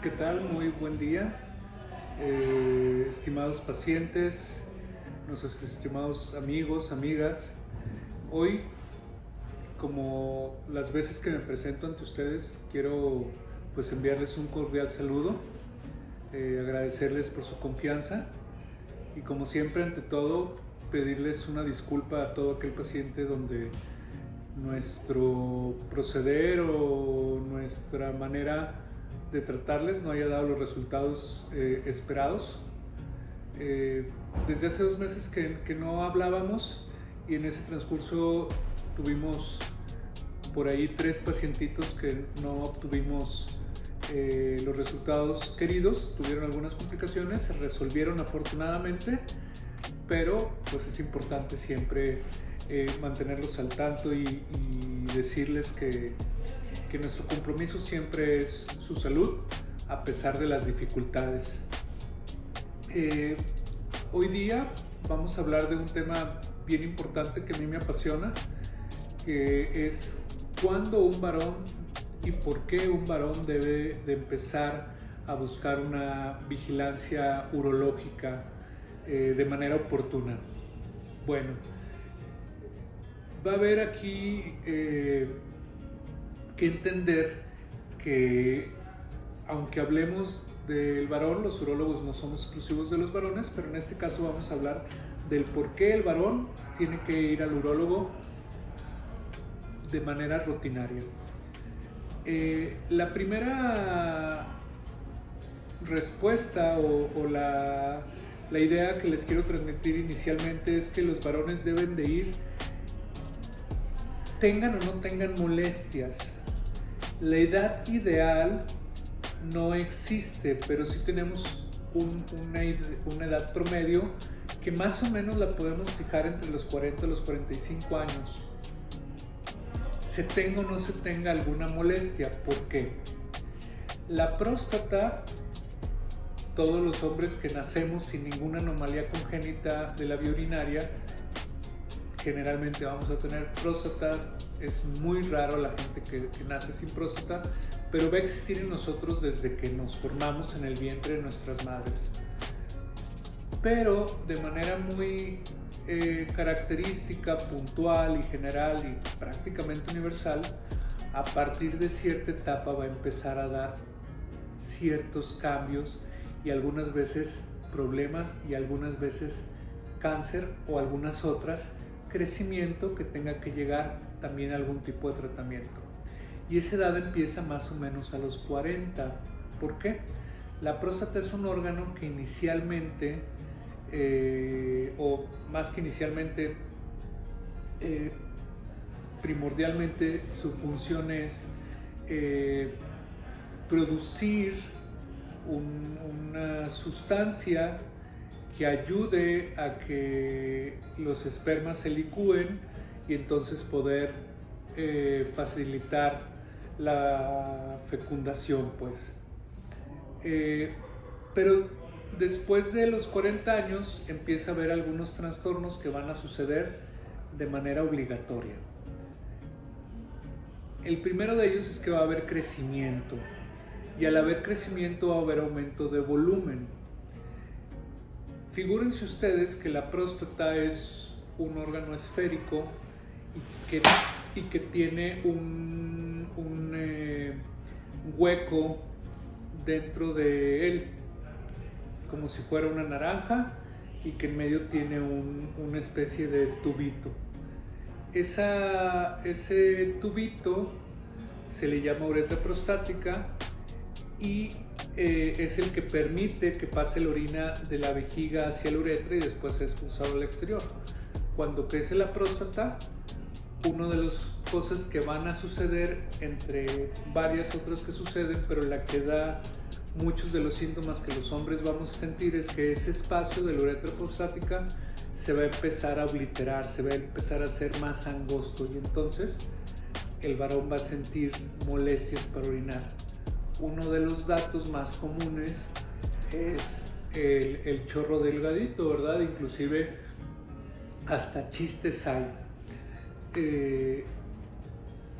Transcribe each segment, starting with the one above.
¿Qué tal? Muy buen día, estimados pacientes, nuestros estimados amigos, amigas. Hoy, como las veces que me presento ante ustedes, quiero pues enviarles un cordial saludo, agradecerles por su confianza y como siempre, ante todo, pedirles una disculpa a todo aquel paciente donde nuestro proceder o nuestra manera de tratarles no haya dado los resultados esperados. Desde hace 2 meses que no hablábamos y en ese transcurso tuvimos por ahí 3 pacientitos que no obtuvimos los resultados queridos, tuvieron algunas complicaciones, se resolvieron afortunadamente, pero pues es importante siempre mantenerlos al tanto y decirles que nuestro compromiso siempre es su salud a pesar de las dificultades. Hoy día vamos a hablar de un tema bien importante que a mí me apasiona, que es cuándo un varón y por qué un varón debe de empezar a buscar una vigilancia urológica de manera oportuna. Bueno, va a haber aquí que entender que aunque hablemos del varón, los urólogos no somos exclusivos de los varones, pero en este caso vamos a hablar del por qué el varón tiene que ir al urólogo de manera rutinaria. La primera respuesta o la idea que les quiero transmitir inicialmente es que los varones deben de ir tengan o no tengan molestias. La edad ideal no existe, pero sí tenemos una edad promedio que más o menos la podemos fijar entre los 40 y los 45 años. Se tenga o no se tenga alguna molestia. ¿Por qué? La próstata, todos los hombres que nacemos sin ninguna anomalía congénita de la vía urinaria, generalmente vamos a tener próstata. Es muy raro la gente que nace sin próstata, pero va a existir en nosotros desde que nos formamos en el vientre de nuestras madres. Pero de manera muy característica, puntual y general y prácticamente universal, a partir de cierta etapa va a empezar a dar ciertos cambios y algunas veces problemas y algunas veces cáncer o algunas otras, crecimiento que tenga que llegar también a algún tipo de tratamiento. Y esa edad empieza más o menos a los 40. ¿Por qué? La próstata es un órgano que inicialmente, o más que inicialmente, primordialmente su función es producir una sustancia que ayude a que los espermas se licúen y entonces poder facilitar la fecundación, pues. Pero después de los 40 años empieza a haber algunos trastornos que van a suceder de manera obligatoria. El primero de ellos es que va a haber crecimiento, y al haber crecimiento va a haber aumento de volumen. Figúrense ustedes que la próstata es un órgano esférico y que tiene un hueco dentro de él, como si fuera una naranja, y que en medio tiene una especie de tubito. Ese tubito se le llama uretra prostática y es el que permite que pase la orina de la vejiga hacia la uretra y después es expulsado al exterior. Cuando crece la próstata, una de las cosas que van a suceder, entre varias otras que suceden, pero la que da muchos de los síntomas que los hombres vamos a sentir, es que ese espacio de la uretra prostática se va a empezar a obliterar, se va a empezar a hacer más angosto y entonces el varón va a sentir molestias para orinar. Uno de los datos más comunes es el chorro delgadito, ¿verdad? Inclusive hasta chistes hay.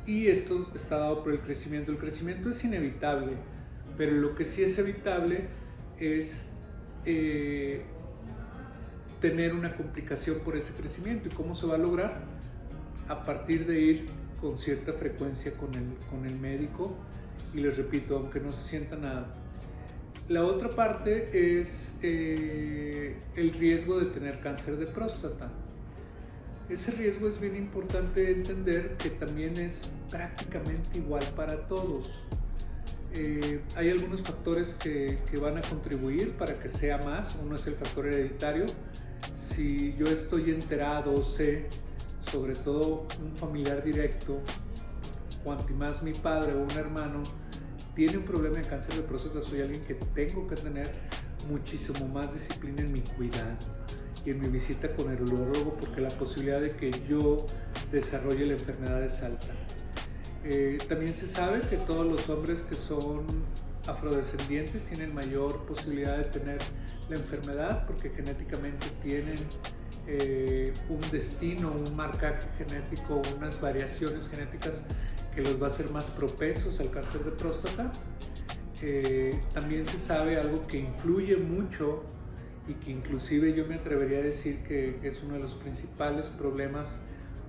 Y esto está dado por el crecimiento. El crecimiento es inevitable, pero lo que sí es evitable es tener una complicación por ese crecimiento. ¿Y cómo se va a lograr? A partir de ir con cierta frecuencia con el médico, y les repito, aunque no se sienta nada. La otra parte es el riesgo de tener cáncer de próstata. Ese riesgo es bien importante entender que también es prácticamente igual para todos. Hay algunos factores que van a contribuir para que sea más. Uno es el factor hereditario. Si yo estoy enterado, sé, sobre todo un familiar directo, cuanto más mi padre o un hermano tiene un problema de cáncer de próstata, soy alguien que tengo que tener muchísimo más disciplina en mi cuidado y en mi visita con el urólogo, porque la posibilidad de que yo desarrolle la enfermedad es alta. También se sabe que todos los hombres que son afrodescendientes tienen mayor posibilidad de tener la enfermedad, porque genéticamente tienen un destino, un marcaje genético, unas variaciones genéticas que los va a hacer más propensos al cáncer de próstata. También se sabe algo que influye mucho y que inclusive yo me atrevería a decir que es uno de los principales problemas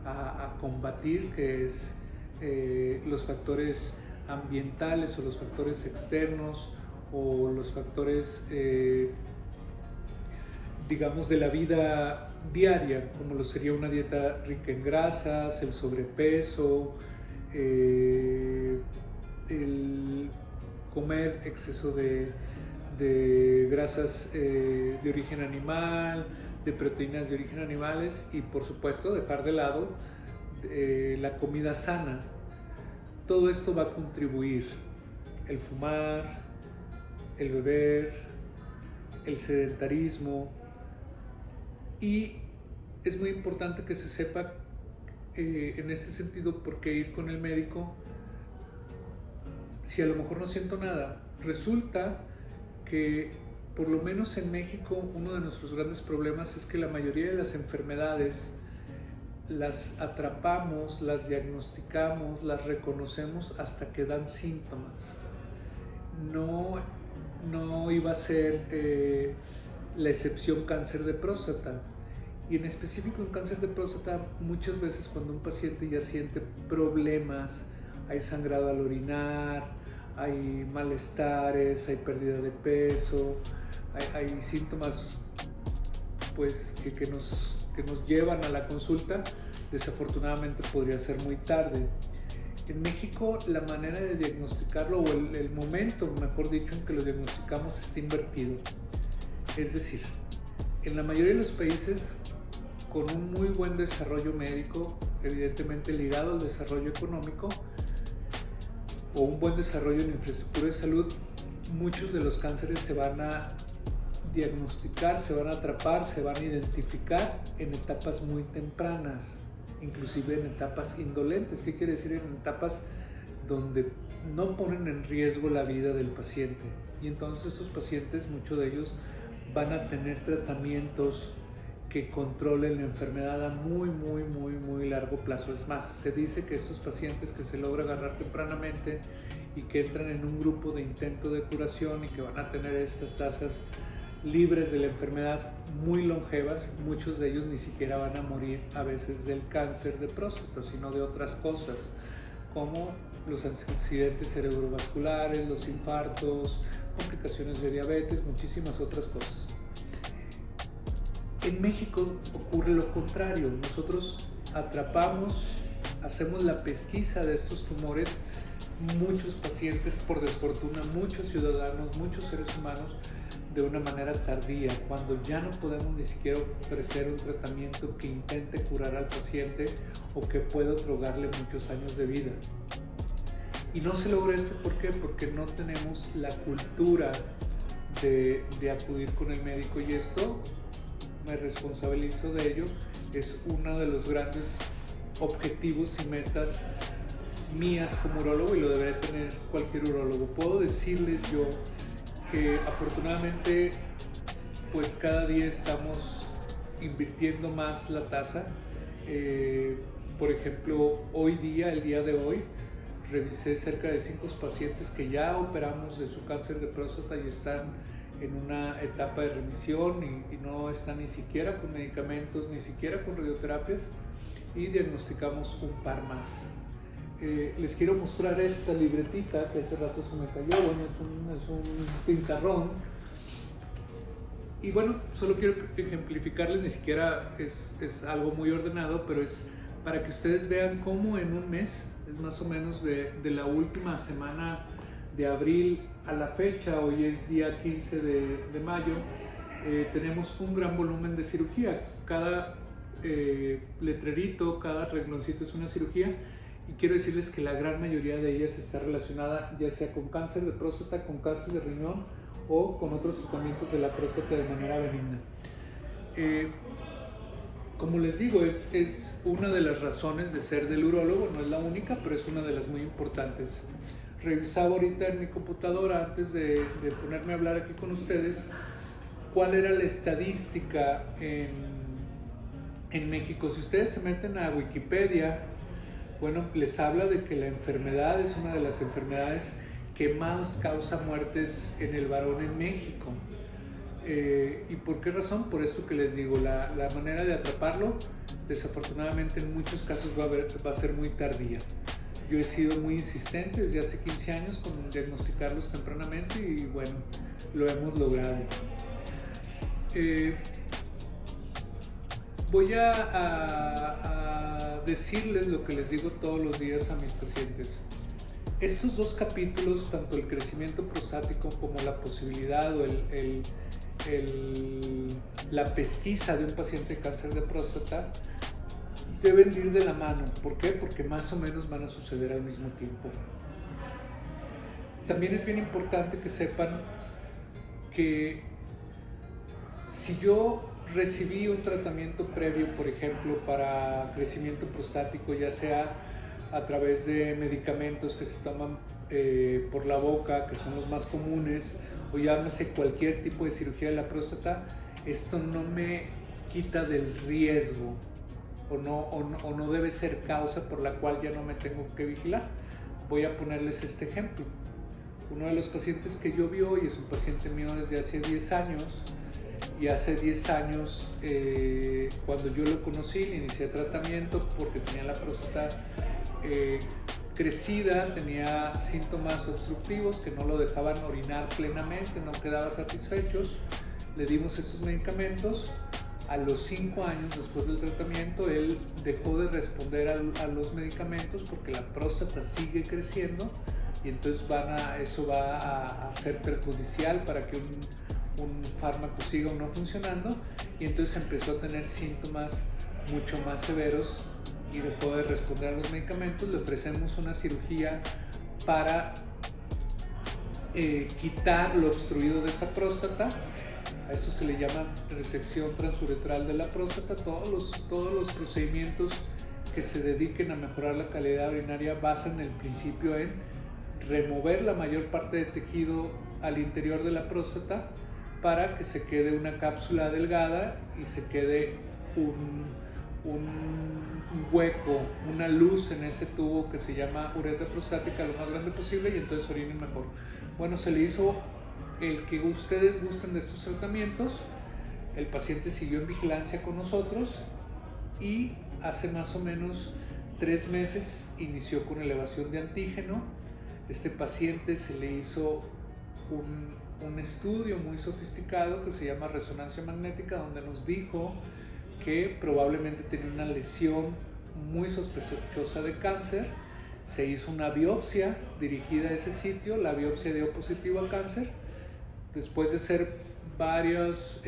a combatir, que es los factores ambientales o los factores externos o los factores digamos de la vida diaria, como lo sería una dieta rica en grasas, el sobrepeso, el comer exceso de grasas de origen animal, de proteínas de origen animales, y por supuesto dejar de lado la comida sana. Todo esto va a contribuir. El fumar, el beber, el sedentarismo. Y es muy importante que se sepa en este sentido por qué ir con el médico si a lo mejor no siento nada. Resulta que por lo menos en México uno de nuestros grandes problemas es que la mayoría de las enfermedades las atrapamos, las diagnosticamos, las reconocemos hasta que dan síntomas. No iba a ser la excepción cáncer de próstata. Y en específico en cáncer de próstata, muchas veces cuando un paciente ya siente problemas, hay sangrado al orinar, hay malestares, hay pérdida de peso, hay síntomas pues, que nos llevan a la consulta, desafortunadamente podría ser muy tarde. En México la manera de diagnosticarlo, o el momento, mejor dicho, en que lo diagnosticamos está invertido. Es decir, en la mayoría de los países con un muy buen desarrollo médico, evidentemente ligado al desarrollo económico, o un buen desarrollo en infraestructura de salud, muchos de los cánceres se van a diagnosticar, se van a atrapar, se van a identificar en etapas muy tempranas, inclusive en etapas indolentes. ¿Qué quiere decir? En etapas donde no ponen en riesgo la vida del paciente. Y entonces estos pacientes, muchos de ellos, van a tener tratamientos que controlen la enfermedad a muy largo plazo. Es más, se dice que estos pacientes que se logra agarrar tempranamente y que entran en un grupo de intento de curación y que van a tener estas tasas libres de la enfermedad muy longevas, muchos de ellos ni siquiera van a morir a veces del cáncer de próstata, sino de otras cosas, como los accidentes cerebrovasculares, los infartos, complicaciones de diabetes, muchísimas otras cosas. En México ocurre lo contrario. Nosotros atrapamos, hacemos la pesquisa de estos tumores, muchos pacientes, por desfortuna, muchos ciudadanos, muchos seres humanos, de una manera tardía, cuando ya no podemos ni siquiera ofrecer un tratamiento que intente curar al paciente o que pueda otorgarle muchos años de vida. Y no se logra esto, ¿por qué? Porque no tenemos la cultura de acudir con el médico, y esto me responsabilizo de ello, es uno de los grandes objetivos y metas mías como urólogo, y lo debería tener cualquier urólogo. Puedo decirles yo que afortunadamente pues cada día estamos invirtiendo más la tasa. Por ejemplo, el día de hoy, revisé cerca de 5 pacientes que ya operamos de su cáncer de próstata y están en una etapa de remisión y no están ni siquiera con medicamentos, ni siquiera con radioterapias, y diagnosticamos un par más. Les quiero mostrar esta libretita que hace rato se me cayó. Bueno, es un pintarrón. Y bueno, solo quiero ejemplificarles, ni siquiera es algo muy ordenado, pero es para que ustedes vean cómo en un mes, es más o menos de la última semana de abril a la fecha, hoy es día 15 de mayo, tenemos un gran volumen de cirugía. Cada letrerito, cada rengloncito es una cirugía, y quiero decirles que la gran mayoría de ellas está relacionada ya sea con cáncer de próstata, con cáncer de riñón o con otros tratamientos de la próstata de manera benigna. Como les digo, es una de las razones de ser del urólogo, no es la única, pero es una de las muy importantes. Revisaba ahorita en mi computadora, antes de ponerme a hablar aquí con ustedes, cuál era la estadística en México. Si ustedes se meten a Wikipedia, bueno, les habla de que la enfermedad es una de las enfermedades que más causa muertes en el varón en México. ¿Y por qué razón? Por esto que les digo, la manera de atraparlo, desafortunadamente en muchos casos va a ser muy tardía. Yo he sido muy insistente desde hace 15 años con diagnosticarlos tempranamente y bueno, lo hemos logrado. Voy a decirles lo que les digo todos los días a mis pacientes. Estos dos capítulos, tanto el crecimiento prostático como la posibilidad o la pesquisa de un paciente de cáncer de próstata, deben ir de la mano. ¿Por qué? Porque más o menos van a suceder al mismo tiempo. También es bien importante que sepan que si yo recibí un tratamiento previo, por ejemplo, para crecimiento prostático, ya sea a través de medicamentos que se toman por la boca, que son los más comunes, o llámese cualquier tipo de cirugía de la próstata, esto no me quita del riesgo o no debe ser causa por la cual ya no me tengo que vigilar. Voy a ponerles este ejemplo. Uno de los pacientes que yo vi hoy es un paciente mío desde hace 10 años, y hace 10 años, cuando yo lo conocí, le inicié tratamiento porque tenía la próstata crecida, tenía síntomas obstructivos que no lo dejaban orinar plenamente, no quedaba satisfechos. Le dimos estos medicamentos. A los 5 años después del tratamiento, él dejó de responder a los medicamentos porque la próstata sigue creciendo, y entonces eso va a ser perjudicial para que un fármaco siga o no funcionando, y entonces empezó a tener síntomas mucho más severos y dejó de responder a los medicamentos. Le ofrecemos una cirugía para quitar lo obstruido de esa próstata. A esto se le llama resección transuretral de la próstata. Todos los procedimientos que se dediquen a mejorar la calidad urinaria basan el principio en remover la mayor parte de tejido al interior de la próstata para que se quede una cápsula delgada y se quede un hueco, una luz en ese tubo que se llama uretra prostática lo más grande posible, y entonces orinen mejor. Bueno, se le hizo el que ustedes gusten de estos tratamientos. El paciente siguió en vigilancia con nosotros y hace más o menos 3 meses inició con elevación de antígeno. Este paciente se le hizo un estudio muy sofisticado que se llama resonancia magnética, donde nos dijo que probablemente tenía una lesión muy sospechosa de cáncer. Se hizo una biopsia dirigida a ese sitio, la biopsia dio positivo a cáncer. Después de hacer varios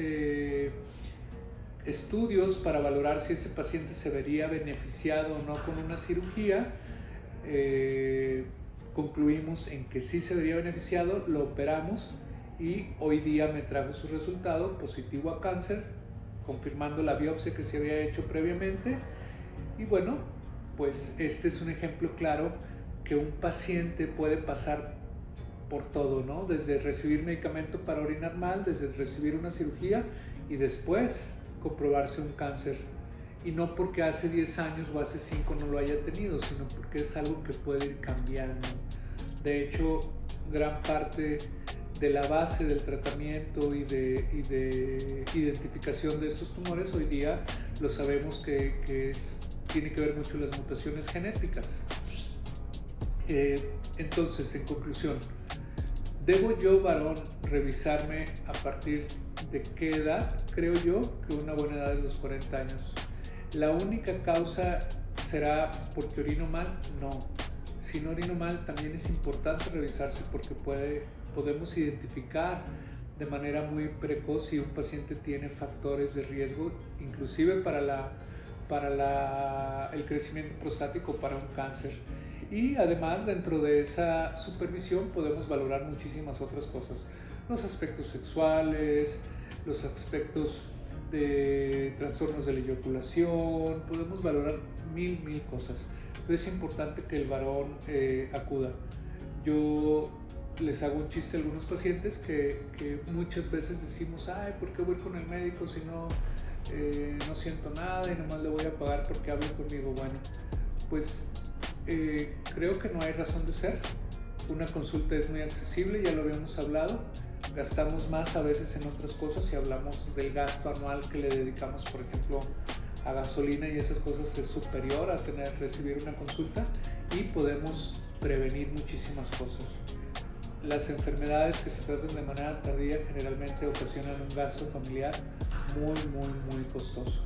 estudios para valorar si ese paciente se vería beneficiado o no con una cirugía, concluimos en que sí se vería beneficiado, lo operamos y hoy día me trajo su resultado positivo a cáncer, confirmando la biopsia que se había hecho previamente. Y bueno, pues este es un ejemplo claro que un paciente puede pasar por todo, ¿no? Desde recibir medicamento para orinar mal, desde recibir una cirugía y después comprobarse un cáncer y no porque hace 10 años o hace 5 no lo haya tenido, sino porque es algo que puede ir cambiando. De hecho, gran parte de la base del tratamiento y de identificación de estos tumores hoy día lo sabemos que tiene que ver mucho las mutaciones genéticas. Entonces, en conclusión, ¿debo yo, varón, revisarme a partir de qué edad? Creo yo que una buena edad es los 40 años. ¿La única causa será porque orino mal? No. Si no orino mal, también es importante revisarse porque podemos identificar de manera muy precoz si un paciente tiene factores de riesgo, inclusive para el crecimiento prostático, para un cáncer. Y además, dentro de esa supervisión podemos valorar muchísimas otras cosas, los aspectos sexuales, los aspectos de trastornos de la eyaculación, podemos valorar mil cosas. Pero es importante que el varón acuda. Yo les hago un chiste a algunos pacientes que muchas veces decimos, ay, ¿por qué voy con el médico si no siento nada y nomás le voy a pagar porque hable conmigo? Bueno, pues creo que no hay razón de ser. Una consulta es muy accesible, ya lo habíamos hablado. Gastamos más a veces en otras cosas si hablamos del gasto anual que le dedicamos, por ejemplo, a gasolina y esas cosas, es superior a recibir una consulta, y podemos prevenir muchísimas cosas. Las enfermedades que se tratan de manera tardía generalmente ocasionan un gasto familiar muy costoso.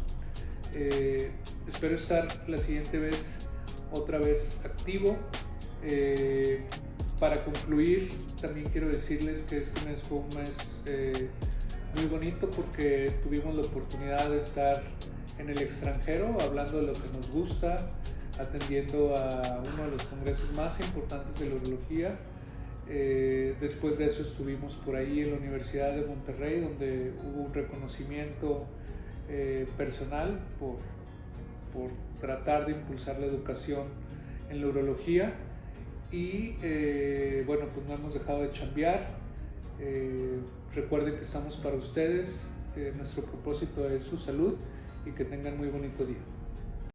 Espero estar la siguiente vez otra vez activo. Para concluir, también quiero decirles que este mes fue un mes muy bonito porque tuvimos la oportunidad de estar en el extranjero hablando de lo que nos gusta, atendiendo a uno de los congresos más importantes de la urología. Después de eso estuvimos por ahí en la Universidad de Monterrey, donde hubo un reconocimiento personal por tratar de impulsar la educación en la urología. Y bueno, pues no hemos dejado de chambear. Recuerden que estamos para ustedes. Nuestro propósito es su salud y que tengan muy bonito día.